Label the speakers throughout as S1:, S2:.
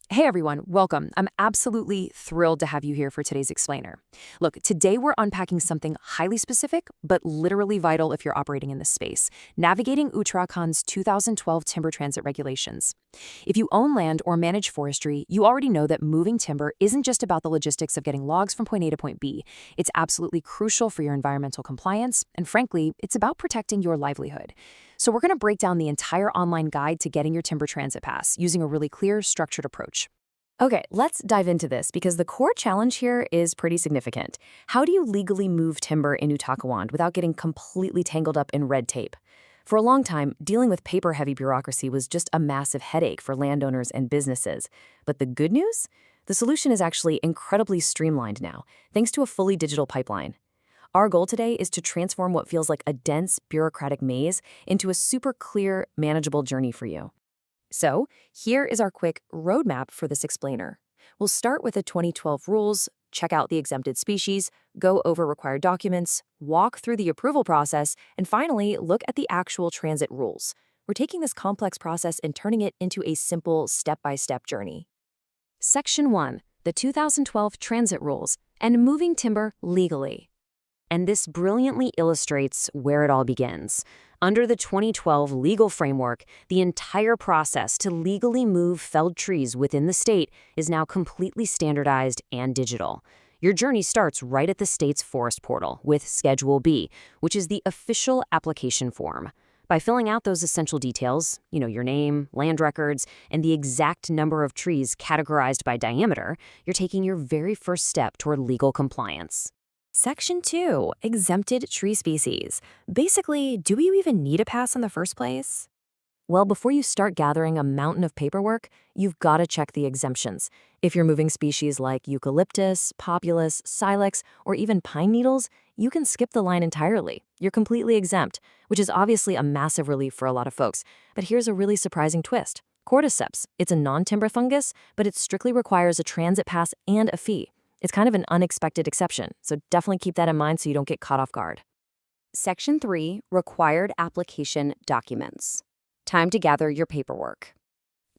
S1: Hey everyone, welcome. I'm absolutely thrilled to have you here for today's explainer. Look, today we're unpacking something highly specific, but literally vital if you're operating in this space, navigating Uttarakhand's 2012 timber transit regulations. If you own land or manage forestry, you already know that moving timber isn't just about the logistics of getting logs from point A to point B. It's absolutely crucial for your environmental compliance, and frankly, it's about protecting your livelihood. So we're going to break down the entire online guide to getting your timber transit pass using a really clear, structured approach.
S2: Okay, let's dive into this because the core challenge here is pretty significant. How do you legally move timber in Uttarakhand without getting completely tangled up in red tape? For a long time, dealing with paper-heavy bureaucracy was just a massive headache for landowners and businesses. But the good news? The solution is actually incredibly streamlined now, thanks to a fully digital pipeline. Our goal today is to transform what feels like a dense, bureaucratic maze into a super clear, manageable journey for you. So, here is our quick roadmap for this explainer. We'll start with the 2012 rules, check out the exempted species, go over required documents, walk through the approval process, and finally, look at the actual transit rules. We're taking this complex process and turning it into a simple step-by-step journey. Section 1, the 2012 Transit Rules, and moving timber legally. And this brilliantly illustrates where it all begins. Under the 2012 legal framework, the entire process to legally move felled trees within the state is now completely standardized and digital. Your journey starts right at the state's forest portal with Schedule B, which is the official application form. By filling out those essential details, your name, land records, and the exact number of trees categorized by diameter, you're taking your very first step toward legal compliance. Section 2, exempted tree species. Basically, do you even need a pass in the first place? Well, before you start gathering a mountain of paperwork, you've got to check the exemptions. If you're moving species like eucalyptus, populus, silex, or even pine needles, you can skip the line entirely. You're completely exempt, which is obviously a massive relief for a lot of folks. But here's a really surprising twist. Cordyceps, it's a non-timber fungus, but it strictly requires a transit pass and a fee. It's kind of an unexpected exception, so definitely keep that in mind so you don't get caught off guard. Section 3, required application documents. Time to gather your paperwork.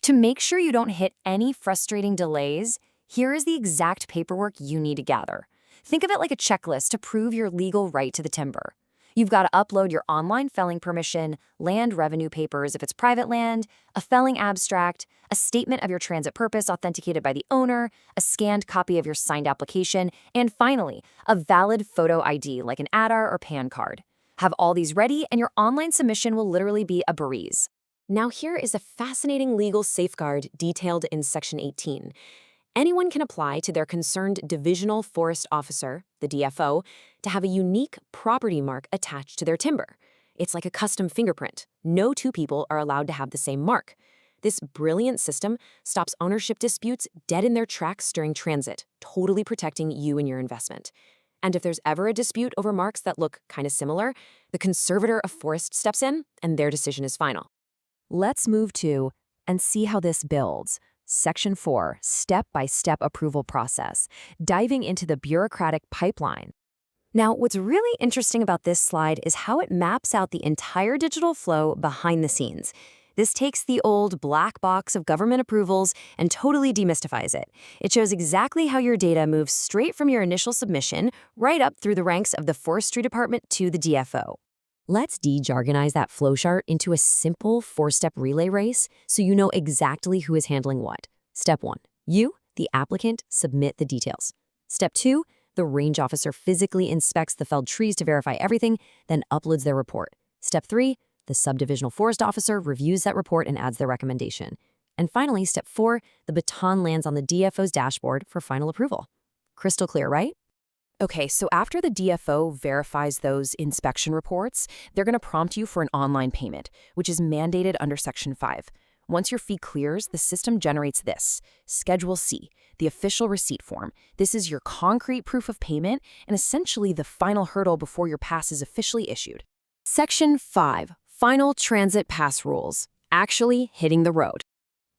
S2: To make sure you don't hit any frustrating delays, here is the exact paperwork you need to gather. Think of it like a checklist to prove your legal right to the timber. You've got to upload your online felling permission, land revenue papers if it's private land, a felling abstract, a statement of your transit purpose authenticated by the owner, a scanned copy of your signed application, and finally, a valid photo ID like an Aadhaar or PAN card. Have all these ready and your online submission will literally be a breeze. Now here is a fascinating legal safeguard detailed in Section 18. Anyone can apply to their concerned Divisional Forest Officer, the DFO, to have a unique property mark attached to their timber. It's like a custom fingerprint. No two people are allowed to have the same mark. This brilliant system stops ownership disputes dead in their tracks during transit, totally protecting you and your investment. And if there's ever a dispute over marks that look kind of similar, the conservator of forest steps in and their decision is final. Let's move to and see how this builds. Section 4, step-by-step approval process, diving into the bureaucratic pipeline. Now, what's really interesting about this slide is how it maps out the entire digital flow behind the scenes. This takes the old black box of government approvals and totally demystifies it. It shows exactly how your data moves straight from your initial submission right up through the ranks of the Forestry Department to the DFO. Let's de-jargonize that flowchart into a simple 4-step relay race so you know exactly who is handling what. Step 1, you, the applicant, submit the details. Step 2, the range officer physically inspects the felled trees to verify everything, then uploads their report. Step 3, the subdivisional forest officer reviews that report and adds their recommendation. And finally, step 4, the baton lands on the DFO's dashboard for final approval. Crystal clear, right? Okay, so after the DFO verifies those inspection reports, they're going to prompt you for an online payment, which is mandated under Section 5. Once your fee clears, the system generates this, Schedule C, the official receipt form. This is your concrete proof of payment and essentially the final hurdle before your pass is officially issued. Section 5, Final Transit Pass Rules, actually hitting the road.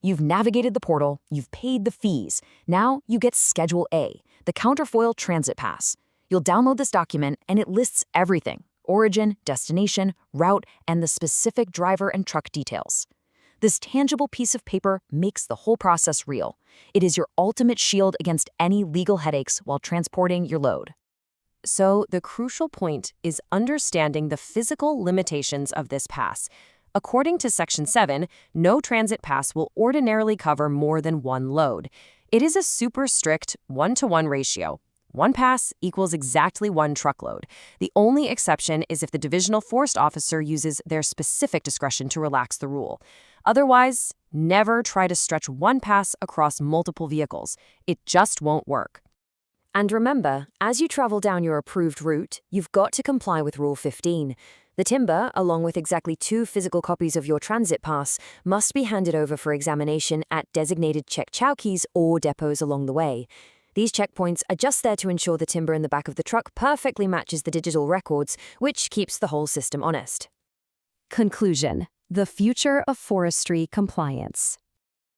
S2: You've navigated the portal, you've paid the fees. Now you get Schedule A, the counterfoil transit pass. You'll download this document and it lists everything: origin, destination, route, and the specific driver and truck details. This tangible piece of paper makes the whole process real. It is your ultimate shield against any legal headaches while transporting your load. So, the crucial point is understanding the physical limitations of this pass. According to Section 7, no transit pass will ordinarily cover more than one load. It is a super strict 1-to-1 ratio. One pass equals exactly one truckload. The only exception is if the Divisional Forest Officer uses their specific discretion to relax the rule. Otherwise, never try to stretch one pass across multiple vehicles. It just won't work. And remember, as you travel down your approved route, you've got to comply with Rule 15. The timber, along with exactly 2 physical copies of your transit pass, must be handed over for examination at designated check chowkies or depots along the way. These checkpoints are just there to ensure the timber in the back of the truck perfectly matches the digital records, which keeps the whole system honest.
S1: Conclusion: the future of forestry compliance.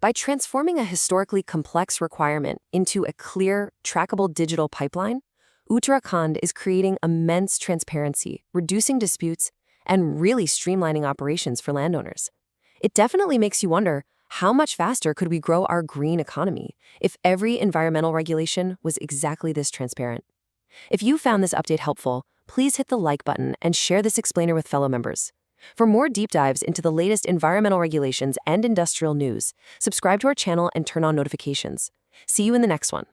S2: By transforming a historically complex requirement into a clear, trackable digital pipeline, Uttarakhand is creating immense transparency, reducing disputes, and really streamlining operations for landowners. It definitely makes you wonder, how much faster could we grow our green economy if every environmental regulation was exactly this transparent? If you found this update helpful, please hit the like button and share this explainer with fellow members. For more deep dives into the latest environmental regulations and industrial news, subscribe to our channel and turn on notifications. See you in the next one.